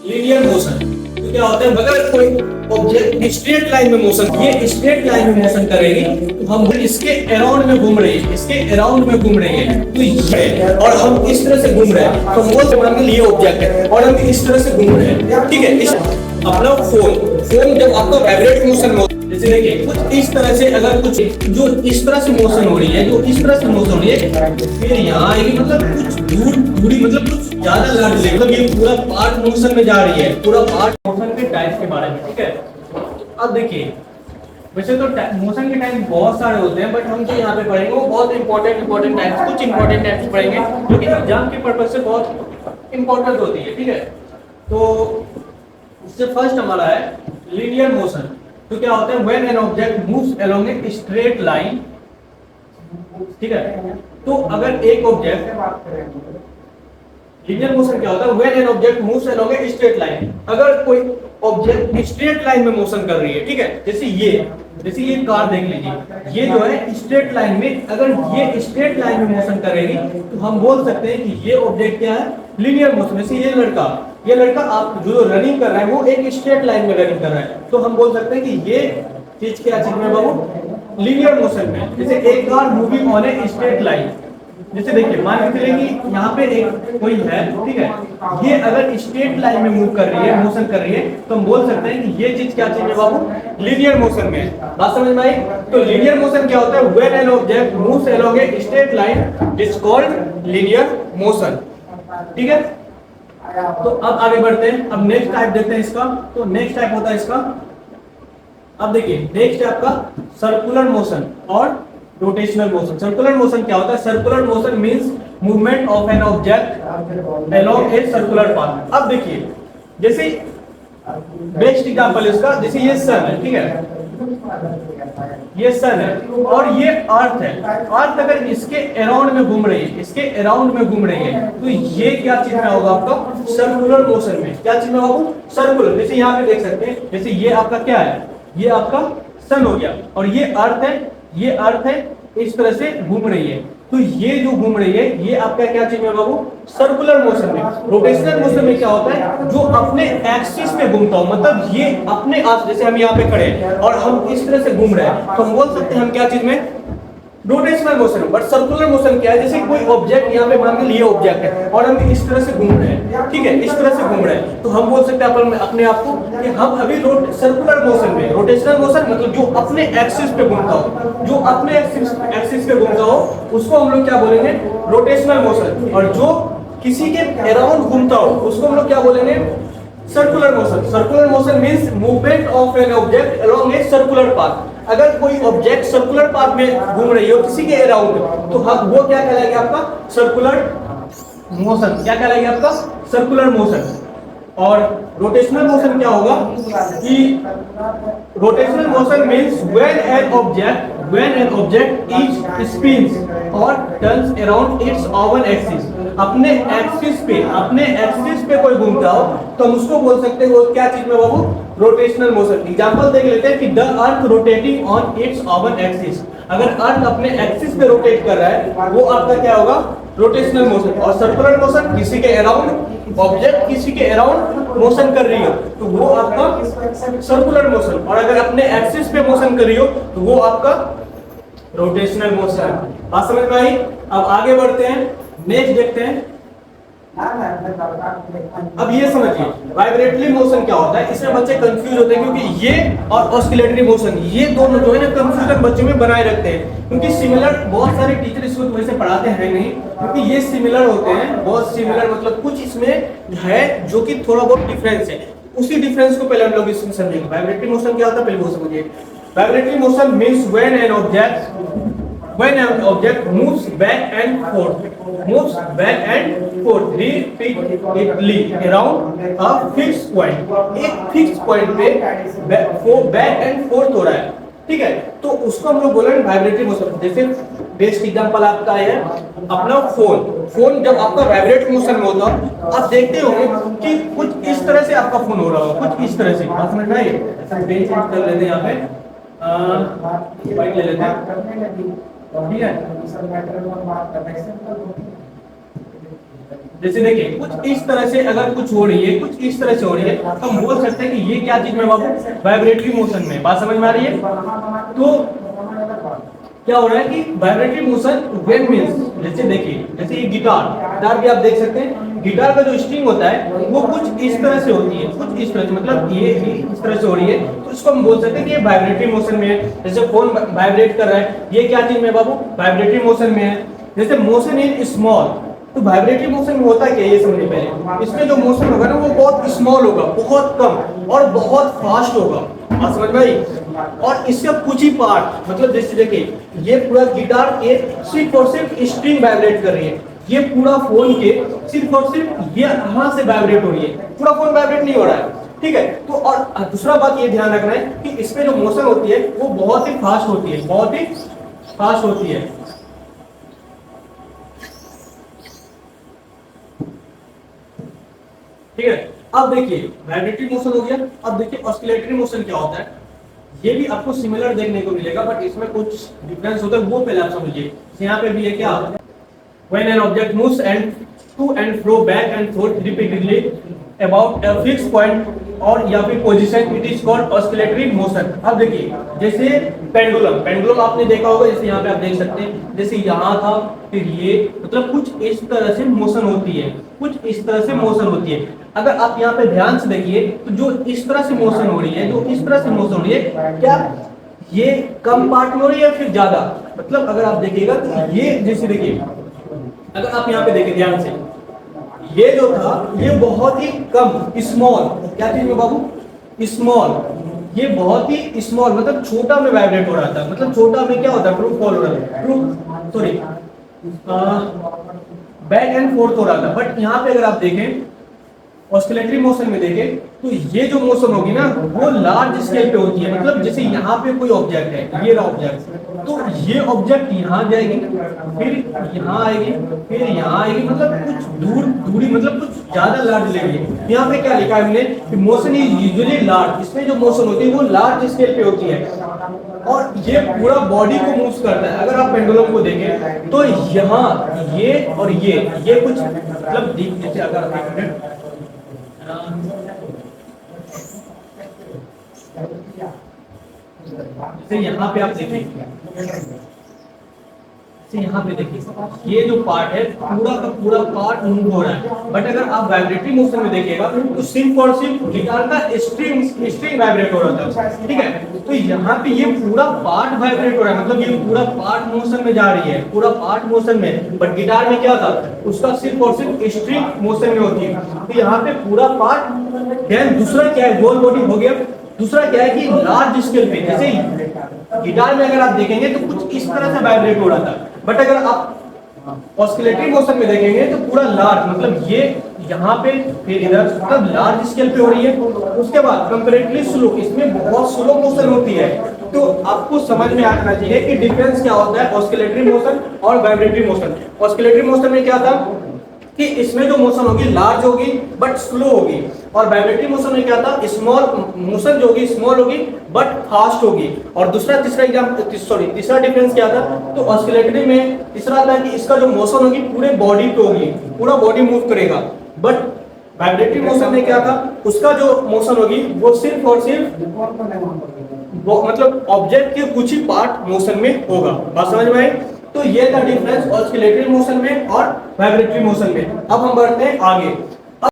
Linear motion. तो क्या होता है, अगर कोई ऑब्जेक्ट स्ट्रेट लाइन में मोशन, ये स्ट्रेट लाइन में मोशन करेगी तो हम इसके अराउंड में घूम रही है, इसके अराउंड में घूम रही है, तो ये और हम इस तरह से घूम रहे हैं, तो हम बोल सकते हैं ये ऑब्जेक्ट है और हम इस तरह से घूम रहे हैं। ठीक है, इस अपना फोन जब आपका वाइब्रेट मोशन हो, जैसे देखिए कुछ इस तरह से, अगर कुछ जो इस तरह से मोशन हो रही है, जो इस तरह से मोशन हो रही है, फिर यहाँ आएगी, मतलब कुछ दूरी, मतलब कुछ ज्यादा लार्ज लेवल, मतलब ये पूरा पार्ट मोशन में जा रही है, पूरा पार्ट मोशन के टाइप के बारे में। ठीक है, अब देखिए वैसे तो मोशन के टाइप बहुत सारे होते हैं, बट हम जो यहाँ पे पढ़ेंगे वो बहुत इंपॉर्टेंट टाइप्स, कुछ इंपॉर्टेंट टाइप्स पढ़ेंगे जो कि एग्जाम के पर्पज से बहुत इंपॉर्टेंट होती है। ठीक है, तो इससे फर्स्ट हमारा है लीनियर मोशन। तो क्या होता है, when an object moves along a straight line. ठीक है, तो अगर एक ऑब्जेक्ट, लीनियर मोशन क्या होता है, when an object moves along a straight line, अगर कोई ऑब्जेक्ट स्ट्रेट लाइन में मोशन कर रही है। ठीक है, जैसे ये कार देख लीजिए, ये जो है स्ट्रेट लाइन में, अगर ये स्ट्रेट लाइन में मोशन करेगी तो हम बोल सकते हैं कि ये ऑब्जेक्ट क्या है, लीनियर मोशन। जैसे ये लड़का आप जो रनिंग कर रहा है वो एक स्ट्रेट लाइन में रनिंग कर रहा है, तो हम बोल सकते हैं कि ये चीज क्या चीज में बाबू, लीनियर मोशन में। जैसे एक car moving on a straight line, जैसे देखिए मान के चलिए कि यहाँ पे एक कोई है, ठीक है, ये अगर स्ट्रेट लाइन में मूव कर रही है, मोशन कर रही है, तो हम बोल सकते हैं कि ये चीज क्या चीज है बाबू, लीनियर मोशन में। बात समझ में आई? तो लीनियर मोशन क्या होता है, when an object moves along a straight line it's called linear motion. ठीक है, तो अब आगे बढ़ते हैं, अब नेक्स्ट टाइप देखते हैं इसका। तो नेक्स्ट टाइप होता है इसका, अब देखिए नेक्स्ट है आपका सर्कुलर मोशन और रोटेशनल मोशन। सर्कुलर मोशन क्या होता है, circular motion means movement of an object along a circular path. अब देखिए जैसे बेस्ट एग्जांपल इसका, जैसे ये सन है, ठीक है, ये सन है और ये अर्थ है। अर्थ अगर इसके अराउंड में घूम रही है, इसके अराउंड में घूम रही है, तो ये क्या चीज में होगा आपका, सर्कुलर मोशन में। क्या चीज में होगा, सर्कुलर। जैसे यहाँ पे देख सकते हैं, जैसे ये आपका क्या है, ये आपका सन हो गया और ये अर्थ है, ये अर्थ है, इस तरह से घूम रही है, तो ये जो घूम रही है ये आपका क्या चीज में बाबू, सर्कुलर मोशन में। रोटेशनल मोशन में क्या होता है, जो अपने एक्सिस में घूमता हो, मतलब ये अपने आप, जैसे हम यहाँ पे खड़े हैं और हम इस तरह से घूम रहे हैं, तो हम बोल सकते हैं हम क्या चीज में, rotational motion. But circular motion क्या है, जैसे कोई ऑब्जेक्ट यहाँ पे मान के लिए ऑब्जेक्ट है और हम इस तरह से घूम रहे हैं, ठीक है, इस तरह से घूम रहे हैं, तो हम बोल सकते हैं अपने आप को कि हम अभी सर्कुलर मोशन में। रोटेशनल मोशन मतलब जो अपने एक्सिस पे घूमता हो, जो अपने एक्सिस पे घूमता हो उसको हम लोग क्या बोलेंगे, रोटेशनल मोशन। और जो किसी के अराउंड घूमता हो उसको हम लोग क्या बोलेंगे, circular motion. Circular motion means movement of an object along a circular path. अगर कोई ऑब्जेक्ट सर्कुलर पाथ में घूम रही हो किसी के अराउंड, तो हम वो क्या कहलाएगा आपका, सर्कुलर मोशन। क्या कहलाएगा आपका, सर्कुलर मोशन। और रोटेशनल मोशन क्या होगा कि rotational motion means when an object is spins और turns around its own axis. अपने एक्सिस पे कोई घूमता हो तो हम उसको बोल सकते हैं वो क्या चीज में बाबू, रोटेशनल मोशन। एग्जांपल देख लेते हैं कि the earth rotating on it's own axis. अगर अर्थ अपने एक्सिस पे रोटेट कर रहा है वो आपका क्या होगा, रोटेशनल मोशन। और सर्कुलर मोशन किसी के अराउंड, ऑब्जेक्ट किसी के अराउंड मोशन कर रही हो तो वो आपका सर्कुलर मोशन। और अगर अपने एक्सिस पे मोशन कर रही हो तो वो आपका रोटेशनल मोशन। बात समझ में आई? अब आगे बढ़ते हैं, नेक्स्ट देखते हैं। अब ये समझिए वाइब्रेटरी मोशन क्या होता है। इसमें बच्चे कंफ्यूज होते हैं क्योंकि ये और ऑस्किलेटरी मोशन, ये दोनों जो है ना कंफ्यूजन बच्चों में बनाए रखते हैं, क्योंकि सिमिलर बहुत सारे टीचर इसको वैसे पढ़ाते हैं नहीं, क्योंकि ये सिमिलर होते हैं, बहुत सिमिलर, मतलब कुछ इसमें है जो कि थोड़ा बहुत डिफरेंस है। उसी डिफरेंस को पहले हम लोग इसमें समझेंगे। वाइब्रेटरी मोशन क्या होता है पहले वो समझिए। Vibratory motion means when N object moves back and forth repeatedly around a fixed point। एक फिक्स पॉइंट पे बैक एंड फोर्थ हो रहा है, ठीक है, तो उसको हम लोग बोलेंगे वाइब्रेटरी मोशन। जैसे बेस्ट एग्जांपल आपका है अपना फोन जब आपका वाइब्रेट मोशन में होता है, आप देखते होंगे कि कुछ इस तरह से आपका फोन हो रहा होगा, कुछ इस तरह से। बात समझ में आई? बेंच कर लेते हैं, यहाँ पे बाइक ले लेते हैं, ठीक है। जैसे देखिए कुछ इस तरह से अगर कुछ हो रही है, कुछ इस तरह से हो रही है, तो हम बोल सकते हैं कि ये क्या चीज में बाबू, वाइब्रेटरी मोशन में। बात समझ में आ रही है? तो क्या हो रहा है कि वाइब्रेटरी मोशन व्हेन मींस, जैसे देखिए जैसे ये गिटार भी आप देख सकते हैं, गिटार का जो स्ट्रिंग होता है वो कुछ इस तरह से होती है, कुछ इस तरह से, मतलब ये इस तरह से हो रही है, तो इसको हम बोल सकते हैं कि ये वाइब्रेटरी मोशन में है। जैसे फोन वाइब्रेट कर रहा है, ये क्या चीज में बाबू, वाइब्रेटरी मोशन में है। जैसे मोशन इन स्मॉल, तो वाइब्रेटरी मोशन में होता क्या है ये समझिए पहले। इसमें जो मोशन होगा ना वो बहुत स्मॉल होगा, बहुत कम और बहुत फास्ट होगा। बात समझ में आई? और इसका कुछ ही पार्ट, मतलब जैसे देखिए ये पूरा गिटार के सिर्फ और सिर्फ स्ट्रिंग वाइब्रेट कर रही है, ये पूरा फोन के सिर्फ और सिर्फ ये यहां से वाइब्रेट हो रही है, पूरा फोन वाइब्रेट नहीं हो रहा है। ठीक है, तो और दूसरा बात ये ध्यान रखना है कि इसमें जो मोशन होती है वो बहुत ही फास्ट होती है, बहुत ही फास्ट होती है। ठीक है, अब देखिए वाइब्रेटरी मोशन हो गया। अब देखिए ऑस्किलेटरी मोशन क्या होता है, ये भी आपको सिमिलर देखने को मिलेगा, बट इसमें कुछ डिफरेंस होता है, वो पहले आप समझिए। यहाँ पे भी है क्या, when an object moves and to and fro back and forth repeatedly about a fixed point और या फिर position, it is called oscillatory motion. अब देखिए जैसे पेंडुलम आपने देखा होगा, जैसे यहाँ पे आप देख सकते हैं, जैसे यहाँ था फिर ये, मतलब कुछ इस तरह से मोशन होती है, कुछ इस तरह से मोशन होती है। अगर आप यहाँ पे ध्यान से देखिए तो जो इस तरह से मोशन हो रही है, जो इस तरह से मोशन हो रही है, क्या ये कम पार्ट में हो रही है या फिर ज्यादा? मतलब अगर आप देखिएगा तो ये जैसे देखिए, अगर आप यहाँ पे देखिए ध्यान से, ये जो था ये बहुत ही कम स्मॉल, क्या चीज में बाबू, स्मॉल, ये बहुत ही स्मॉल मतलब छोटा में वाइब्रेट हो रहा था। मतलब छोटा में क्या होता है, ट्रू फॉल हो रहा था, true sorry back and fourth हो रहा था। बट यहाँ पे अगर आप देखें ऑस्किलेटरी मोशन में देखें तो ये जो मोशन होगी ना वो लार्ज स्केल पे होती है। मतलब जैसे यहाँ पे कोई ऑब्जेक्ट है, ये रहा ऑब्जेक्ट, तो ये ऑब्जेक्ट यहाँ जाएगी, फिर यहाँ आएगी, फिर यहाँ आएगी, मतलब कुछ दूरी मतलब कुछ ज्यादा लार्ज लेगी। यहाँ पे क्या लिखा है हमने कि मोशन इज यूजुअली लार्ज, इसमें जो मोशन होती है वो लार्ज स्केल पे होती है और ये पूरा बॉडी को मूव करता है। अगर आप पेंडुलम को देखें तो यहाँ ये और ये कुछ मतलब जैसे अगर जैसे यहाँ पे आप देखिए, यहाँ पे देखिए ये जो पार्ट है पूरा का पूरा पार्ट मूव हो रहा है। बट अगर आप वाइब्रेटरी मोशन में देखिएगा तो सिर्फ और सिर्फ गिटार का स्ट्रिंग वाइब्रेट हो रहा था। ठीक है, तो यहाँ पे ये पूरा पार्ट वाइब्रेट हो रहा है, मतलब ये पूरा पार्ट मोशन में जा रही है, पूरा पार्ट मोशन में। बट गिटार में क्या था, उसका सिर्फ और सिर्फ स्ट्रिंग मोशन में होती है, तो यहाँ पे पूरा पार्ट। देन दूसरा क्या है, गोल बॉडी हो गया। दूसरा क्या है कि लार्ज स्केल पे, जैसे गिटार में अगर आप देखेंगे तो कुछ इस तरह से वाइब्रेट हो रहा था, बट अगर आप ऑस्किलेटरी मोशन में देखेंगे तो पूरा लार्ज, मतलब ये यहाँ पे फिर इधर, मतलब लार्ज स्केल पे हो रही है। उसके बाद कंपैरेटिवली स्लो, इसमें बहुत स्लो मोशन होती है। तो आपको समझ में आना चाहिए कि डिफरेंस क्या होता है ऑस्किलेटरी मोशन और वाइब्रेटरी मोशन। ऑस्किलेटरी मोशन में क्या था कि इसमें जो मोशन होगी लार्ज होगी बट स्लो होगी, और वाइब्रेटरी मोशन में क्या था, स्मॉल मोशन जो होगी स्मॉल होगी बट फास्ट होगी। और तीसरा डिफरेंस क्या था, तो ऑस्किलेटरी में तीसरा था कि इसका जो मोशन होगी पूरे बॉडी पे होगी, पूरा बॉडी मूव करेगा। बट वाइब्रेटरी मोशन में क्या था, उसका जो मोशन होगी वो सिर्फ और सिर्फ मतलब ऑब्जेक्ट के कुछ ही पार्ट मोशन में होगा। बात समझ में आई? तो ये था डिफरेंस ऑस्किलेटरी मोशन में और वाइब्रेटरी मोशन में। अब हम बढ़ते हैं आगे।